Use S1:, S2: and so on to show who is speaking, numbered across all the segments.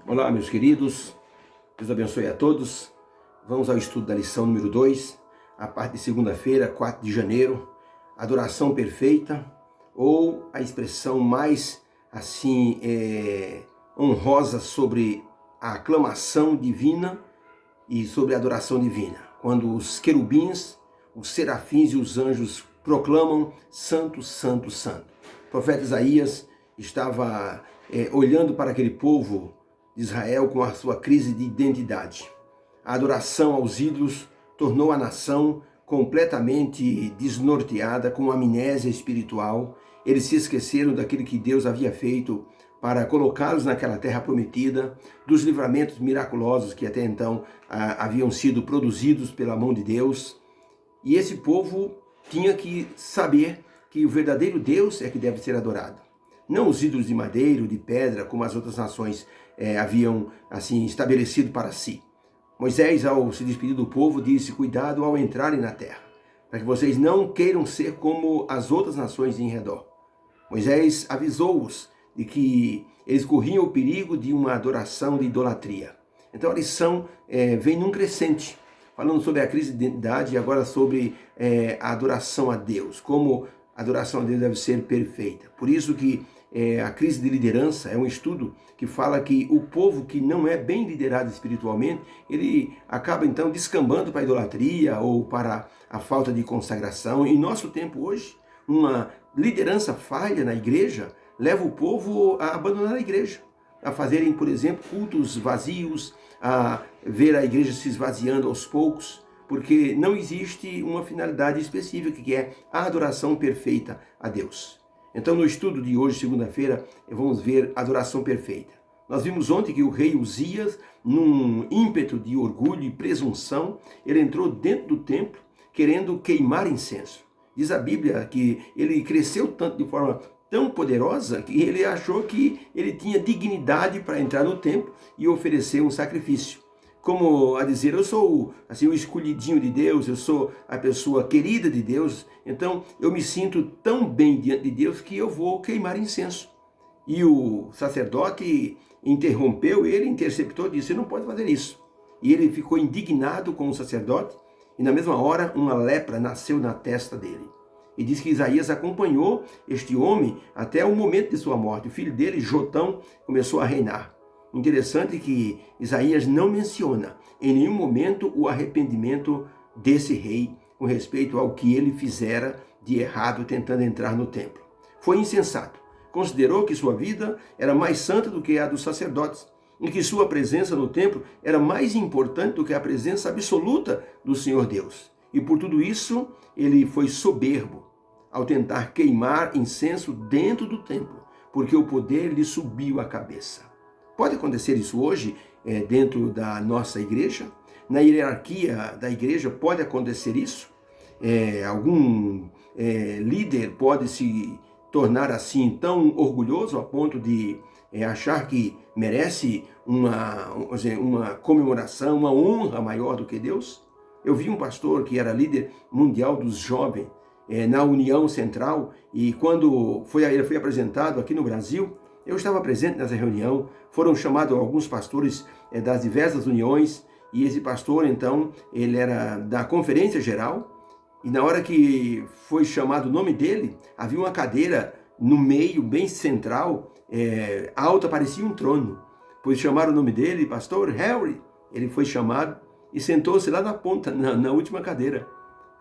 S1: Olá, meus queridos, Deus abençoe a todos. Vamos ao estudo da lição número 2, a parte de segunda-feira, 4 de janeiro, adoração perfeita, ou a expressão mais honrosa sobre a aclamação divina e sobre a adoração divina. Quando os querubins, os serafins e os anjos proclamam Santo, Santo, Santo. O profeta Isaías estava olhando para aquele povo de Israel com a sua crise de identidade. A adoração aos ídolos tornou a nação completamente desnorteada, com amnésia espiritual. Eles se esqueceram daquilo que Deus havia feito para colocá-los naquela terra prometida, dos livramentos miraculosos que até então haviam sido produzidos pela mão de Deus. E esse povo tinha que saber que o verdadeiro Deus é que deve ser adorado. Não os ídolos de madeira ou de pedra, como as outras nações haviam estabelecido para si. Moisés, ao se despedir do povo, disse: cuidado ao entrarem na terra, para que vocês não queiram ser como as outras nações em redor. Moisés avisou-os de que eles corriam o perigo de uma adoração de idolatria. Então a lição vem num crescente, falando sobre a crise de identidade e agora sobre a adoração a Deus, como a adoração a Deus deve ser perfeita. Por isso que a crise de liderança é um estudo que fala que o povo que não é bem liderado espiritualmente, ele acaba então descambando para a idolatria ou para a falta de consagração. Em nosso tempo hoje, uma liderança falha na igreja leva o povo a abandonar a igreja, a fazerem, por exemplo, cultos vazios, a ver a igreja se esvaziando aos poucos, porque não existe uma finalidade específica, que é a adoração perfeita a Deus. Então, no estudo de hoje, segunda-feira, vamos ver a adoração perfeita. Nós vimos ontem que o rei Uzias, num ímpeto de orgulho e presunção, ele entrou dentro do templo querendo queimar incenso. Diz a Bíblia que ele cresceu tanto, de forma tão poderosa, que ele achou que ele tinha dignidade para entrar no templo e oferecer um sacrifício. Como a dizer, eu sou o escolhidinho de Deus, eu sou a pessoa querida de Deus, então eu me sinto tão bem diante de Deus que eu vou queimar incenso. E o sacerdote interrompeu ele, interceptou, disse: você não pode fazer isso. E ele ficou indignado com o sacerdote, e na mesma hora uma lepra nasceu na testa dele. E diz que Isaías acompanhou este homem até o momento de sua morte. O filho dele, Jotão, começou a reinar. Interessante que Isaías não menciona em nenhum momento o arrependimento desse rei com respeito ao que ele fizera de errado tentando entrar no templo. Foi insensato. Considerou que sua vida era mais santa do que a dos sacerdotes e que sua presença no templo era mais importante do que a presença absoluta do Senhor Deus. E por tudo isso, ele foi soberbo ao tentar queimar incenso dentro do templo, porque o poder lhe subiu à cabeça. Pode acontecer isso hoje dentro da nossa igreja? Na hierarquia da igreja pode acontecer isso? Algum líder pode se tornar assim tão orgulhoso a ponto de achar que merece uma comemoração, uma honra maior do que Deus? Eu vi um pastor que era líder mundial dos jovens na União Central, e quando ele foi apresentado aqui no Brasil, eu estava presente nessa reunião. Foram chamados alguns pastores das diversas uniões, e esse pastor, então, ele era da Conferência Geral, e na hora que foi chamado o nome dele, havia uma cadeira no meio, bem central, alta, parecia um trono. Pois chamaram o nome dele, pastor Harry. Ele foi chamado e sentou-se lá na ponta, na última cadeira.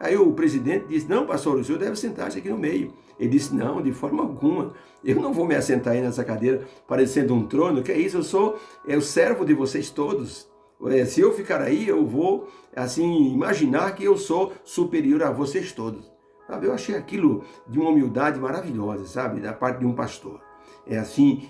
S1: Aí o presidente disse: não, pastor, o senhor deve sentar-se aqui no meio. Ele disse: não, de forma alguma, eu não vou me assentar aí nessa cadeira parecendo um trono. Que é isso? Eu sou o servo de vocês todos. Se eu ficar aí, eu vou imaginar que eu sou superior a vocês todos. Sabe, eu achei aquilo de uma humildade maravilhosa, sabe, da parte de um pastor.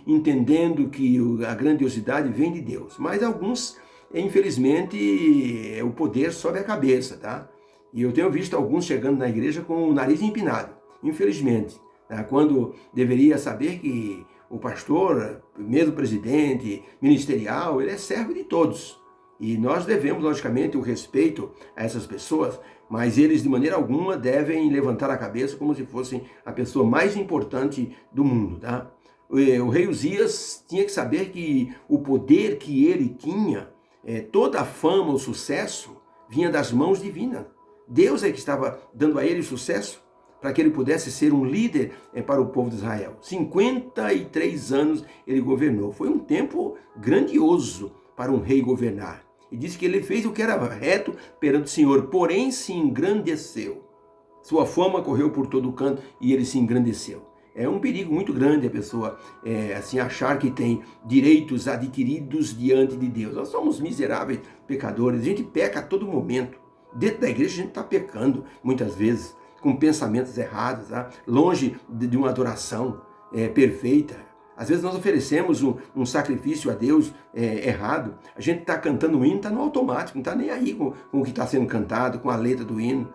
S1: Entendendo que a grandiosidade vem de Deus. Mas alguns, infelizmente, o poder sobe a cabeça, tá? E eu tenho visto alguns chegando na igreja com o nariz empinado, infelizmente, tá? Quando deveria saber que o pastor, mesmo presidente, ministerial, ele é servo de todos. E nós devemos, logicamente, o respeito a essas pessoas, mas eles, de maneira alguma, devem levantar a cabeça como se fossem a pessoa mais importante do mundo, tá? O rei Uzias tinha que saber que o poder que ele tinha, toda a fama, o sucesso, vinha das mãos divinas. Deus é que estava dando a ele sucesso para que ele pudesse ser um líder para o povo de Israel. 53 anos ele governou. Foi um tempo grandioso para um rei governar. E disse que ele fez o que era reto perante o Senhor, porém se engrandeceu. Sua fama correu por todo o canto e ele se engrandeceu. É um perigo muito grande a pessoa assim achar que tem direitos adquiridos diante de Deus. Nós somos miseráveis pecadores, a gente peca a todo momento. Dentro da igreja a gente está pecando muitas vezes, com pensamentos errados, tá? Longe de uma adoração perfeita. Às vezes nós oferecemos um sacrifício a Deus errado. A gente está cantando o hino, está no automático, não está nem aí com o que está sendo cantado, com a letra do hino.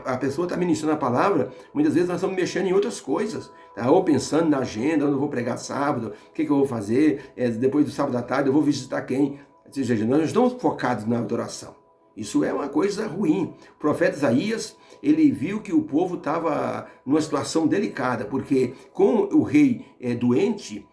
S1: A pessoa está ministrando a palavra, muitas vezes nós estamos mexendo em outras coisas, tá? Ou pensando na agenda, onde eu vou pregar sábado, o que eu vou fazer, depois do sábado à tarde eu vou visitar quem. Ou seja, nós não estamos focados na adoração. Isso é uma coisa ruim. O profeta Isaías, ele viu que o povo estava numa situação delicada, porque com o rei doente,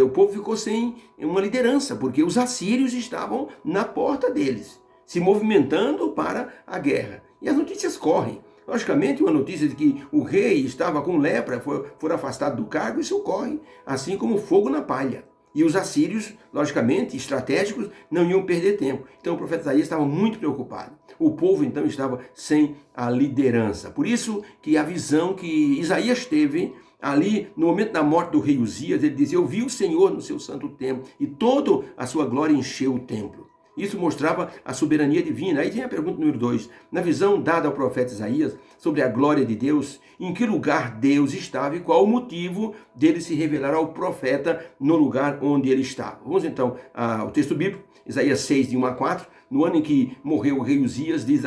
S1: o povo ficou sem uma liderança, porque os assírios estavam na porta deles, se movimentando para a guerra. E as notícias correm. Logicamente, uma notícia de que o rei estava com lepra, foi afastado do cargo, isso ocorre, assim como fogo na palha. E os assírios, logicamente, estratégicos, não iam perder tempo. Então o profeta Isaías estava muito preocupado. O povo, então, estava sem a liderança. Por isso que a visão que Isaías teve ali, no momento da morte do rei Uzias, ele dizia: eu vi o Senhor no seu santo templo, e toda a sua glória encheu o templo. Isso mostrava a soberania divina. Aí vem a pergunta número 2. Na visão dada ao profeta Isaías sobre a glória de Deus, em que lugar Deus estava e qual o motivo dele se revelar ao profeta no lugar onde ele estava. Vamos então ao texto bíblico, Isaías 6, de 1 a 4. No ano em que morreu o rei Uzias, diz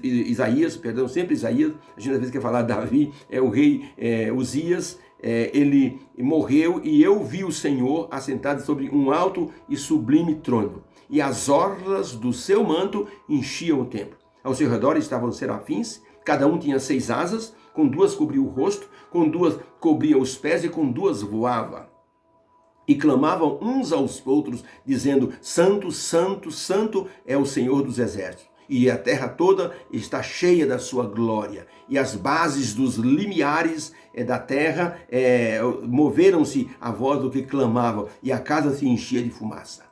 S1: Isaías, sempre Isaías, a gente às vezes quer falar Davi, o rei Uzias, ele morreu e eu vi o Senhor assentado sobre um alto e sublime trono. E as orlas do seu manto enchiam o templo. Ao seu redor estavam serafins, cada um tinha 6 asas, com 2 cobria o rosto, com 2 cobria os pés e com 2 voava. E clamavam uns aos outros, dizendo: Santo, Santo, Santo é o Senhor dos exércitos. E a terra toda está cheia da sua glória. E as bases dos limiares da terra moveram-se à voz do que clamavam, e a casa se enchia de fumaça.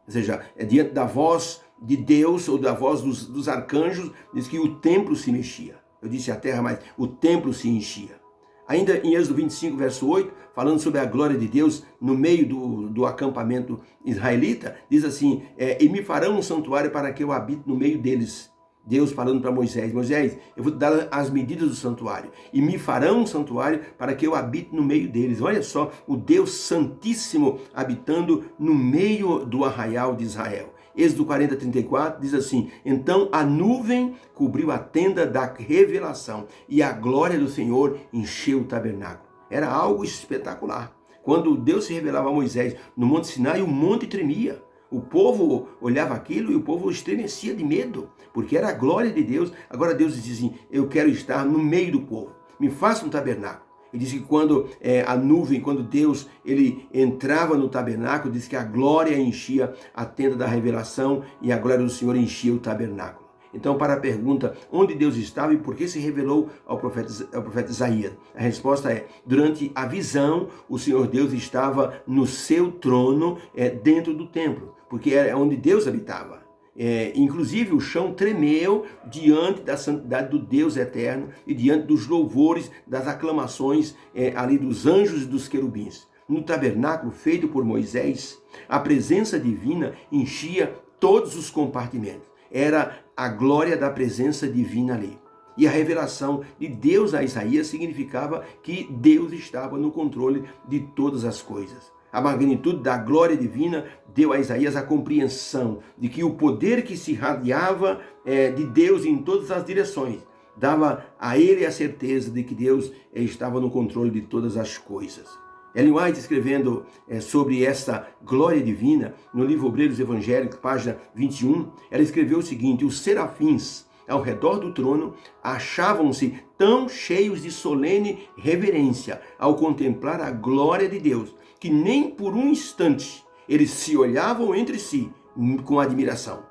S1: Ou seja, diante da voz de Deus, ou da voz dos arcanjos, diz que o templo se mexia. Eu disse a terra, mas o templo se enchia. Ainda em Êxodo 25, verso 8, falando sobre a glória de Deus no meio do acampamento israelita, diz assim: e me farão um santuário para que eu habite no meio deles. Deus falando para Moisés: Moisés, eu vou te dar as medidas do santuário, e me farão um santuário para que eu habite no meio deles. Olha só, o Deus Santíssimo habitando no meio do arraial de Israel. Êxodo 40, 34 diz assim: então a nuvem cobriu a tenda da revelação, e a glória do Senhor encheu o tabernáculo. Era algo espetacular. Quando Deus se revelava a Moisés no Monte Sinai, o monte tremia. O povo olhava aquilo e o povo estremecia de medo, porque era a glória de Deus. Agora Deus diz assim: eu quero estar no meio do povo, me faça um tabernáculo. Ele diz que quando a nuvem, quando Deus ele entrava no tabernáculo, diz que a glória enchia a tenda da revelação e a glória do Senhor enchia o tabernáculo. Então, para a pergunta onde Deus estava e por que se revelou ao profeta Isaías, a resposta é: durante a visão, o Senhor Deus estava no seu trono dentro do templo, porque era onde Deus habitava. Inclusive o chão tremeu diante da santidade do Deus eterno e diante dos louvores, das aclamações ali dos anjos e dos querubins. No tabernáculo feito por Moisés, a presença divina enchia todos os compartimentos. Era a glória da presença divina ali. E a revelação de Deus a Isaías significava que Deus estava no controle de todas as coisas. A magnitude da glória divina deu a Isaías a compreensão de que o poder que se irradiava de Deus em todas as direções dava a ele a certeza de que Deus estava no controle de todas as coisas. Ellen White, escrevendo sobre essa glória divina, no livro Obreiros Evangélicos, página 21, ela escreveu o seguinte: os serafins ao redor do trono achavam-se tão cheios de solene reverência ao contemplar a glória de Deus, que nem por um instante eles se olhavam entre si com admiração.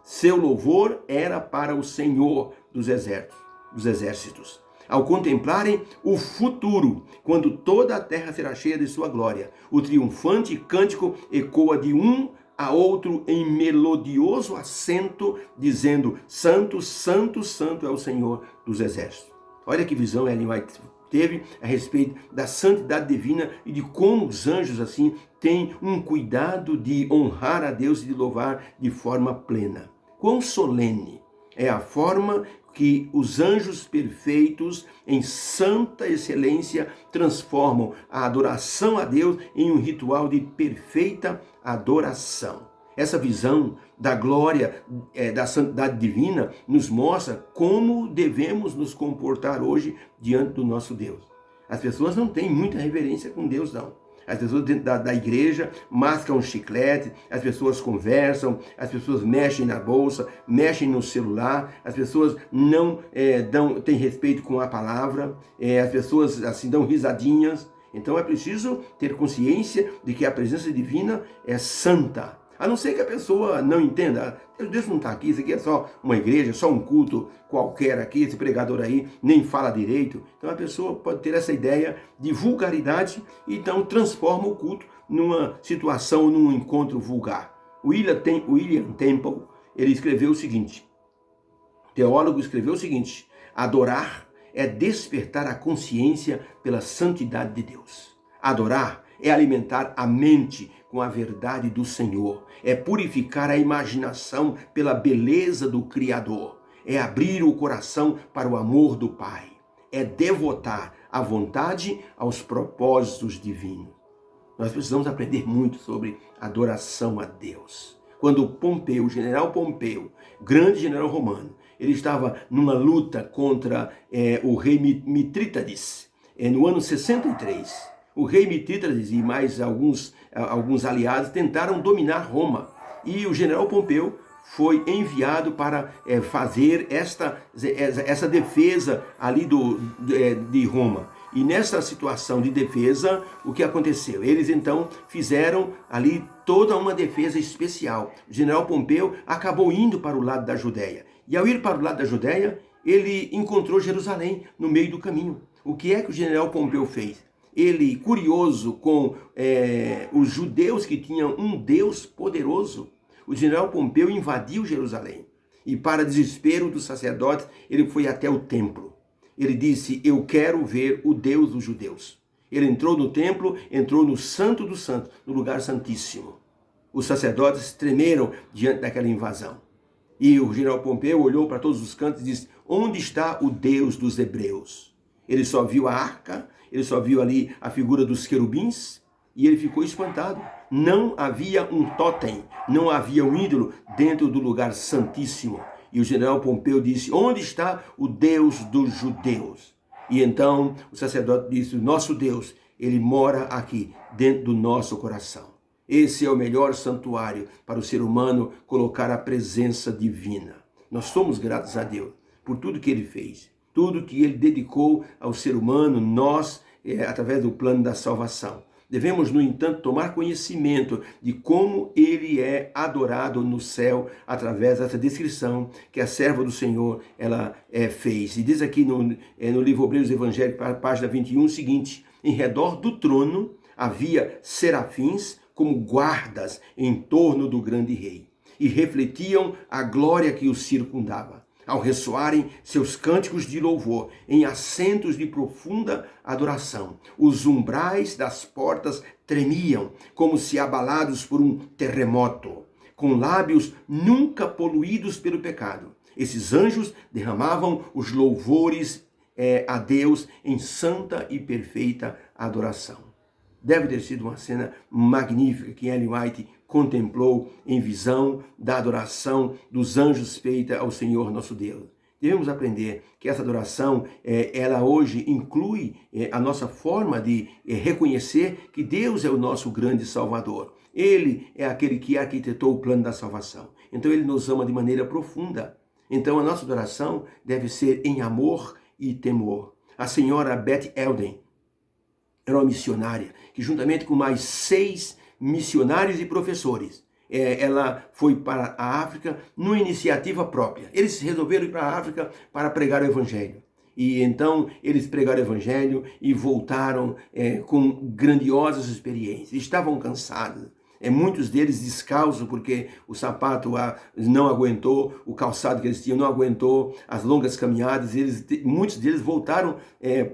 S1: Seu louvor era para o Senhor dos exércitos. Ao contemplarem o futuro, quando toda a terra será cheia de sua glória, o triunfante cântico ecoa de um a outro em melodioso acento, dizendo: Santo, Santo, Santo é o Senhor dos exércitos. Olha que visão Ellen White teve a respeito da santidade divina e de como os anjos assim têm um cuidado de honrar a Deus e de louvar de forma plena. Quão solene é a forma que os anjos perfeitos, em santa excelência, transformam a adoração a Deus em um ritual de perfeita adoração. Essa visão da glória, da santidade divina, nos mostra como devemos nos comportar hoje diante do nosso Deus. As pessoas não têm muita reverência com Deus, não. As pessoas dentro da igreja mascam um chiclete, as pessoas conversam, as pessoas mexem na bolsa, mexem no celular, as pessoas não têm respeito com a palavra, as pessoas assim dão risadinhas. Então é preciso ter consciência de que a presença divina é santa. A não ser que a pessoa não entenda, Deus não está aqui, isso aqui é só uma igreja, só um culto qualquer aqui, esse pregador aí nem fala direito. Então a pessoa pode ter essa ideia de vulgaridade e então transforma o culto numa situação, num encontro vulgar. William Temple, ele escreveu o seguinte, teólogo escreveu o seguinte: adorar é despertar a consciência pela santidade de Deus. Adorar é alimentar a mente com a verdade do Senhor, é purificar a imaginação pela beleza do Criador, é abrir o coração para o amor do Pai, é devotar a vontade aos propósitos divinos. Nós precisamos aprender muito sobre adoração a Deus. Quando Pompeu, o general Pompeu, grande general romano, ele estava numa luta contra o rei Mitrídates, no ano 63. O rei Mitrídates e mais alguns aliados tentaram dominar Roma. E o general Pompeu foi enviado para fazer essa defesa ali de Roma. E nessa situação de defesa, o que aconteceu? Eles então fizeram ali toda uma defesa especial. O general Pompeu acabou indo para o lado da Judéia. E ao ir para o lado da Judéia, ele encontrou Jerusalém no meio do caminho. O que é que o general Pompeu fez? Ele, curioso com os judeus que tinham um Deus poderoso, o general Pompeu invadiu Jerusalém. E para desespero dos sacerdotes, ele foi até o templo. Ele disse: eu quero ver o Deus dos judeus. Ele entrou no templo, entrou no Santo dos Santos, no lugar santíssimo. Os sacerdotes tremeram diante daquela invasão. E o general Pompeu olhou para todos os cantos e disse: onde está o Deus dos hebreus? Ele só viu a arca, ele só viu ali a figura dos querubins e ele ficou espantado. Não havia um totem, não havia um ídolo dentro do lugar santíssimo. E o general Pompeu disse: onde está o Deus dos judeus? E então o sacerdote disse: o nosso Deus, ele mora aqui, dentro do nosso coração. Esse é o melhor santuário para o ser humano colocar a presença divina. Nós somos gratos a Deus por tudo que ele fez, tudo que ele dedicou ao ser humano, nós, através do plano da salvação. Devemos, no entanto, tomar conhecimento de como ele é adorado no céu através dessa descrição que a serva do Senhor ela fez. E diz aqui no livro Obreiros Evangélicos, página 21, o seguinte: em redor do trono havia serafins como guardas em torno do grande rei, e refletiam a glória que o circundava, ao ressoarem seus cânticos de louvor em acentos de profunda adoração. Os umbrais das portas tremiam, como se abalados por um terremoto. Com lábios nunca poluídos pelo pecado, esses anjos derramavam os louvores a Deus em santa e perfeita adoração. Deve ter sido uma cena magnífica que Ellen White contemplou em visão da adoração dos anjos feita ao Senhor nosso Deus. Devemos aprender que essa adoração, ela hoje inclui a nossa forma de reconhecer que Deus é o nosso grande Salvador. Ele é aquele que arquitetou o plano da salvação. Então ele nos ama de maneira profunda. Então a nossa adoração deve ser em amor e temor. A senhora Beth Elden era uma missionária que, juntamente com mais 6 missionários e professores, ela foi para a África numa iniciativa própria. Eles resolveram ir para a África para pregar o Evangelho. E então eles pregaram o Evangelho e voltaram com grandiosas experiências. Estavam cansados. Muitos deles descalços, porque o sapato não aguentou, o calçado que eles tinham não aguentou, as longas caminhadas. Muitos deles voltaram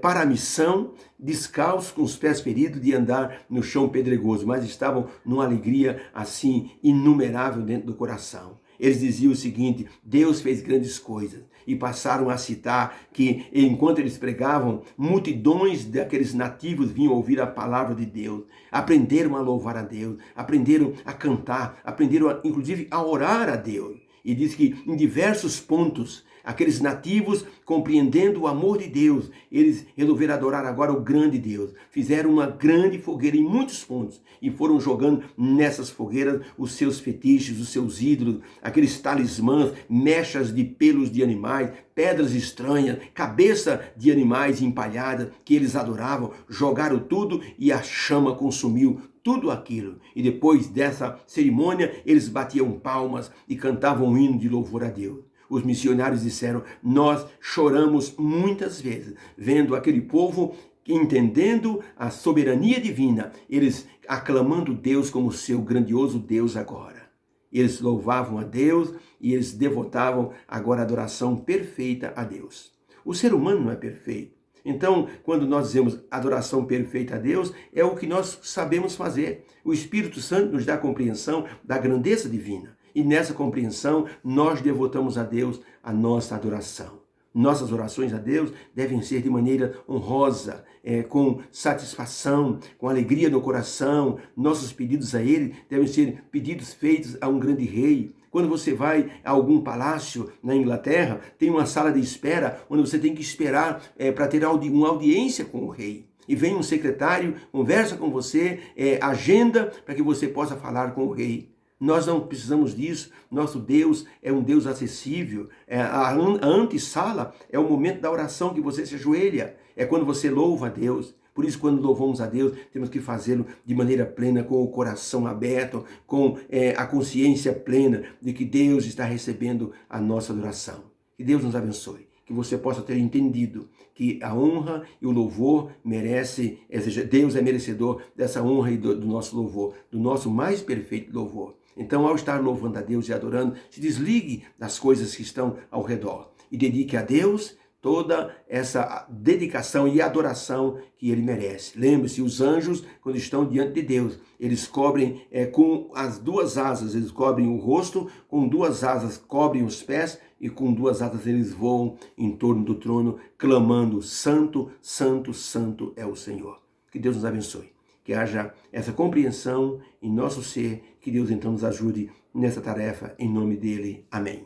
S1: para a missão descalços, com os pés feridos de andar no chão pedregoso, mas estavam numa alegria assim inumerável dentro do coração. Eles diziam o seguinte: Deus fez grandes coisas. E passaram a citar que, enquanto eles pregavam, multidões daqueles nativos vinham ouvir a palavra de Deus. Aprenderam a louvar a Deus, aprenderam a cantar, aprenderam inclusive a orar a Deus. E diz que em diversos pontos, aqueles nativos, compreendendo o amor de Deus, eles resolveram adorar agora o grande Deus. Fizeram uma grande fogueira em muitos pontos e foram jogando nessas fogueiras os seus fetiches, os seus ídolos, aqueles talismãs, mechas de pelos de animais, pedras estranhas, cabeça de animais empalhadas que eles adoravam. Jogaram tudo e a chama consumiu tudo aquilo. E depois dessa cerimônia, eles batiam palmas e cantavam um hino de louvor a Deus. Os missionários disseram: nós choramos muitas vezes, vendo aquele povo entendendo a soberania divina, eles aclamando Deus como seu grandioso Deus agora. Eles louvavam a Deus e eles devotavam agora a adoração perfeita a Deus. O ser humano não é perfeito. Então, quando nós dizemos adoração perfeita a Deus, é o que nós sabemos fazer. O Espírito Santo nos dá a compreensão da grandeza divina. E nessa compreensão, nós devotamos a Deus a nossa adoração. Nossas orações a Deus devem ser de maneira honrosa, com satisfação, com alegria no coração. Nossos pedidos a Ele devem ser pedidos feitos a um grande rei. Quando você vai a algum palácio na Inglaterra, tem uma sala de espera onde você tem que esperar para ter uma audiência com o rei. E vem um secretário, conversa com você, agenda para que você possa falar com o rei. Nós não precisamos disso. Nosso Deus é um Deus acessível. A antessala é o momento da oração que você se ajoelha. É quando você louva a Deus. Por isso, quando louvamos a Deus, temos que fazê-lo de maneira plena, com o coração aberto, com a consciência plena de que Deus está recebendo a nossa adoração. Que Deus nos abençoe. Que você possa ter entendido que a honra e o louvor merece, ou seja, Deus é merecedor dessa honra e do nosso louvor, do nosso mais perfeito louvor. Então, ao estar louvando a Deus e adorando, se desligue das coisas que estão ao redor e dedique a Deus toda essa dedicação e adoração que Ele merece. Lembre-se, os anjos, quando estão diante de Deus, eles cobrem com as 2 asas, eles cobrem o rosto, com 2 asas cobrem os pés e com 2 asas eles voam em torno do trono, clamando: Santo, Santo, Santo é o Senhor. Que Deus nos abençoe. Que haja essa compreensão em nosso ser, que Deus então nos ajude nessa tarefa, em nome dele. Amém.